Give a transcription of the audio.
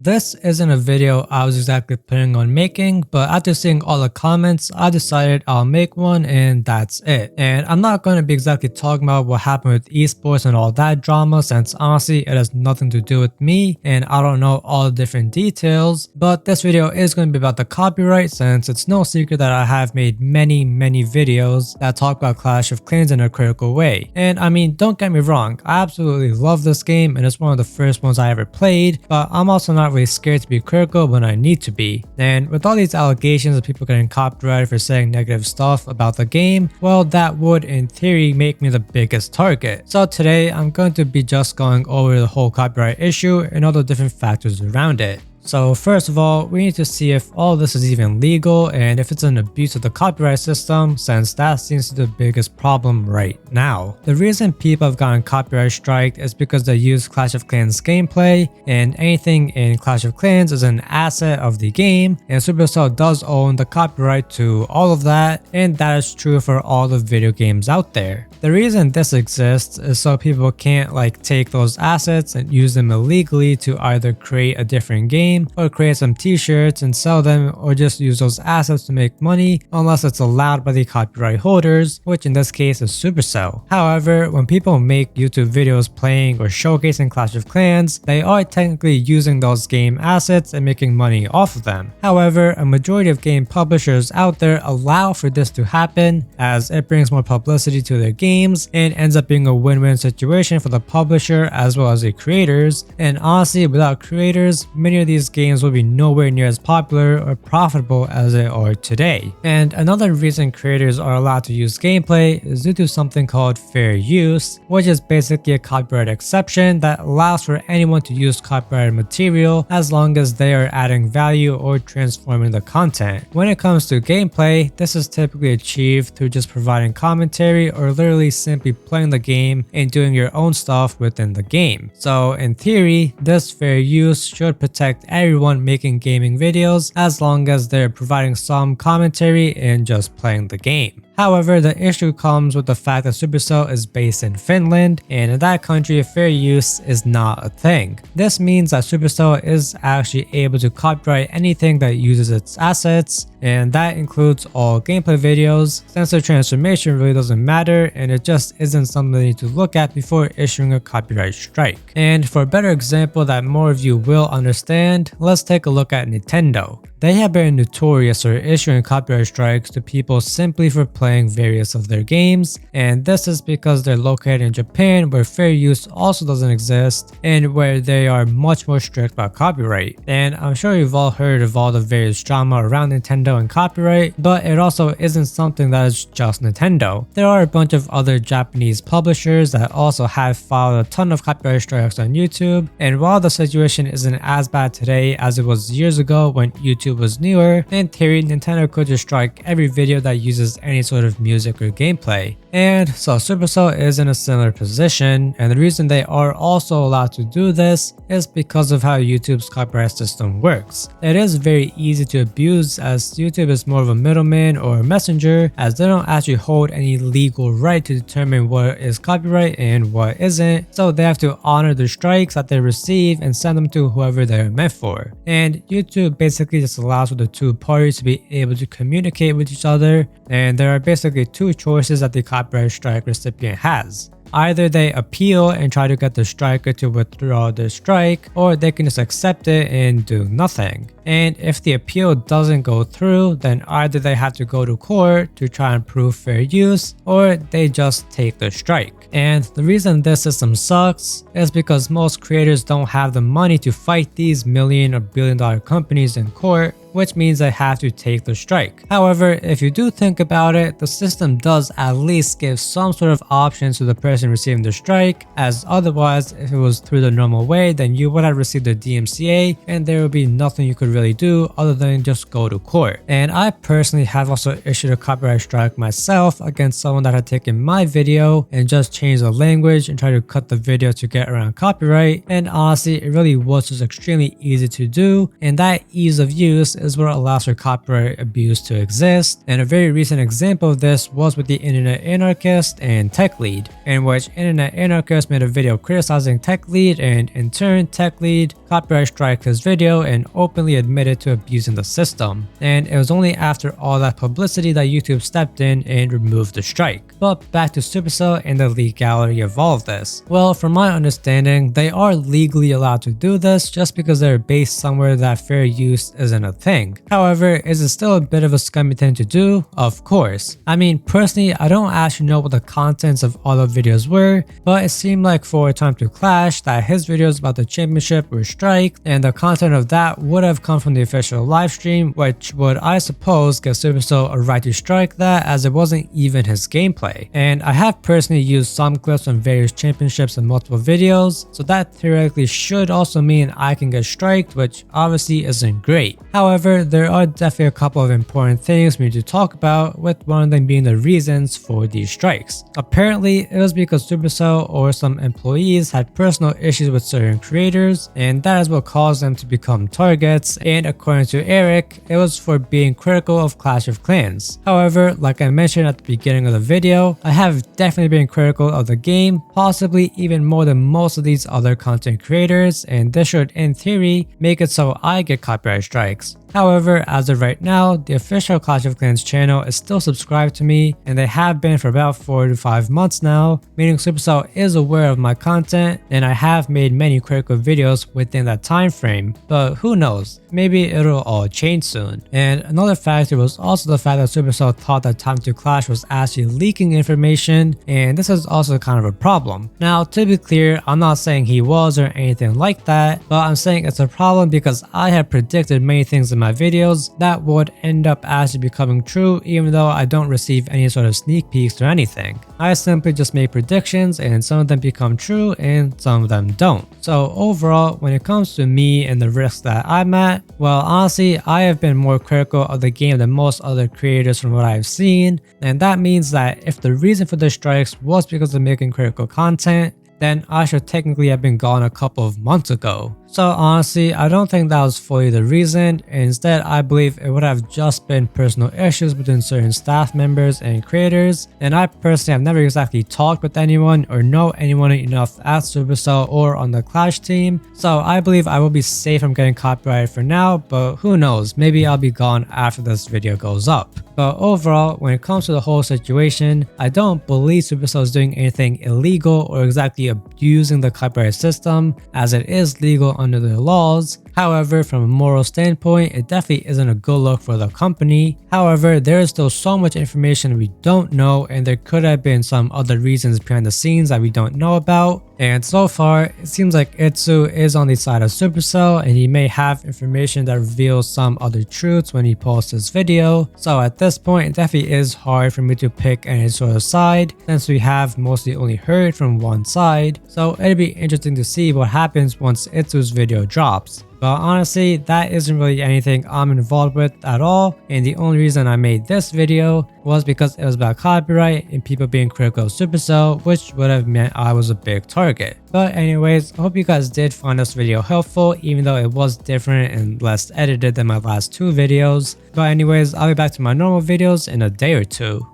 This isn't a video I was exactly planning on making, but after seeing all the comments, I decided I'll make one and that's it. And I'm not going to be exactly talking about what happened with esports and all that drama, since honestly it has nothing to do with me and I don't know all the different details, but this video is going to be about the copyright, since it's no secret that I have made many videos that talk about Clash of Clans in a critical way. And I mean, don't get me wrong, I absolutely love this game and it's one of the first ones I ever played, but I'm also not really scared to be critical when I need to be. And with all these allegations of people getting copyrighted for saying negative stuff about the game, well, that would in theory make me the biggest target. So today I'm going to be just going over the whole copyright issue and all the different factors around it. So first of all, we need to see if all this is even legal and if it's an abuse of the copyright system, since that seems to be the biggest problem right now. The reason people have gotten copyright striked is because they use Clash of Clans gameplay, and anything in Clash of Clans is an asset of the game, and Supercell does own the copyright to all of that, and that is true for all the video games out there. The reason this exists is so people can't take those assets and use them illegally to either create a different game or create some t-shirts and sell them, or just use those assets to make money unless it's allowed by the copyright holders, which in this case is Supercell. However, when people make YouTube videos playing or showcasing Clash of Clans, they are technically using those game assets and making money off of them. However, a majority of game publishers out there allow for this to happen, as it brings more publicity to their games and ends up being a win-win situation for the publisher as well as the creators. And honestly, without creators, many of these games will be nowhere near as popular or profitable as they are today. And another reason creators are allowed to use gameplay is due to something called fair use, which is basically a copyright exception that allows for anyone to use copyrighted material as long as they are adding value or transforming the content. When it comes to gameplay, this is typically achieved through just providing commentary or literally simply playing the game and doing your own stuff within the game. So in theory, this fair use should protect everyone making gaming videos as long as they're providing some commentary and just playing the game. However, the issue comes with the fact that Supercell is based in Finland, and in that country, fair use is not a thing. This means that Supercell is actually able to copyright anything that uses its assets, and that includes all gameplay videos, since the transformation really doesn't matter and it just isn't something they need to look at before issuing a copyright strike. And for a better example that more of you will understand, let's take a look at Nintendo. They have been notorious for issuing copyright strikes to people simply for playing various of their games, and this is because they're located in Japan, where fair use also doesn't exist and where they are much more strict about copyright. And I'm sure you've all heard of all the various drama around Nintendo and copyright, but it also isn't something that is just Nintendo. There are a bunch of other Japanese publishers that also have filed a ton of copyright strikes on YouTube, and while the situation isn't as bad today as it was years ago when YouTube was newer, in theory Nintendo could just strike every video that uses any sort of music or gameplay. And so Supercell is in a similar position, and the reason they are also allowed to do this is because of how YouTube's copyright system works. It is very easy to abuse, as YouTube is more of a middleman or a messenger, as they don't actually hold any legal right to determine what is copyright and what isn't, so they have to honor the strikes that they receive and send them to whoever they are meant for. And YouTube basically just allows for the two parties to be able to communicate with each other, and there are basically two choices that the copyright strike recipient has. Either they appeal and try to get the striker to withdraw their strike, or they can just accept it and do nothing. And if the appeal doesn't go through, then either they have to go to court to try and prove fair use, or they just take the strike. And the reason this system sucks is because most creators don't have the money to fight these million or billion-dollar companies in court, which means they have to take the strike. However, if you do think about it, the system does at least give some sort of options to the person receiving the strike, as otherwise, if it was through the normal way, then you would have received a DMCA and there would be nothing you could really do other than just go to court. And I personally have also issued a copyright strike myself against someone that had taken my video and just changed the language and tried to cut the video to get around copyright, and honestly it really was just extremely easy to do, and that ease of use is what allows for copyright abuse to exist, and a very recent example of this was with the Internet Anarchist and Tech Lead, in which Internet Anarchist made a video criticizing Tech Lead, and in turn Tech Lead copyright striked his video and openly admitted to abusing the system. And it was only after all that publicity that YouTube stepped in and removed the strike. But back to Supercell and the legality of all of this. Well, from my understanding, they are legally allowed to do this just because they're based somewhere that fair use isn't a thing. However, is it still a bit of a scummy thing to do? Of course. I mean, personally, I don't actually know what the contents of all the videos were, but it seemed like for a time to clash that his videos about the championship were striked, and the content of that would have come from the official live stream, which would, I suppose, give Supercell a right to strike that, as it wasn't even his gameplay. And I have personally used some clips from various championships in multiple videos, so that theoretically should also mean I can get striked, which obviously isn't great. However, there are definitely a couple of important things we need to talk about, with one of them being the reasons for these strikes. Apparently, it was because Supercell or some employees had personal issues with certain creators, and that is what caused them to become targets, and according to Eric, it was for being critical of Clash of Clans. However, like I mentioned at the beginning of the video, I have definitely been critical of the game, possibly even more than most of these other content creators, and this should in theory make it so I get copyright strikes. However, as of right now, the official Clash of Clans channel is still subscribed to me, and they have been for about 4 to 5 months now, meaning Supercell is aware of my content, and I have made many critical videos within that time frame. But who knows, maybe it'll all change soon. And another factor was also the fact that Supercell thought that Time to Clash was actually leaking information, and this is also kind of a problem. Now, to be clear, I'm not saying he was or anything like that, but I'm saying it's a problem because I have predicted many things in my videos that would end up actually becoming true, even though I don't receive any sort of sneak peeks or anything. I simply just make predictions, and some of them become true and some of them don't. So overall, when it comes to me and the risks that I'm at, well, honestly, I have been more critical of the game than most other creators from what I've seen, and that means that if the reason for the strikes was because of making critical content, then I should technically have been gone a couple of months ago. So honestly, I don't think that was fully the reason. Instead, I believe it would have just been personal issues between certain staff members and creators, and I personally have never exactly talked with anyone or know anyone enough at Supercell or on the Clash team, so I believe I will be safe from getting copyrighted for now, but who knows, maybe I'll be gone after this video goes up. But overall, when it comes to the whole situation, I don't believe Supercell is doing anything illegal or exactly abusing the copyright system, as it is legal under the laws. However, from a moral standpoint, it definitely isn't a good look for the company. However, there is still so much information we don't know, and there could have been some other reasons behind the scenes that we don't know about. And so far, it seems like Itsu is on the side of Supercell, and he may have information that reveals some other truths when he posts this video. So at this point, it definitely is hard for me to pick any sort of side, since we have mostly only heard from one side. So it'll be interesting to see what happens once Itsu's video drops. But honestly, that isn't really anything I'm involved with at all, and the only reason I made this video was because it was about copyright and people being critical of Supercell, which would have meant I was a big target. But anyways, I hope you guys did find this video helpful, even though it was different and less edited than my last 2 videos. But anyways, I'll be back to my normal videos in a day or two.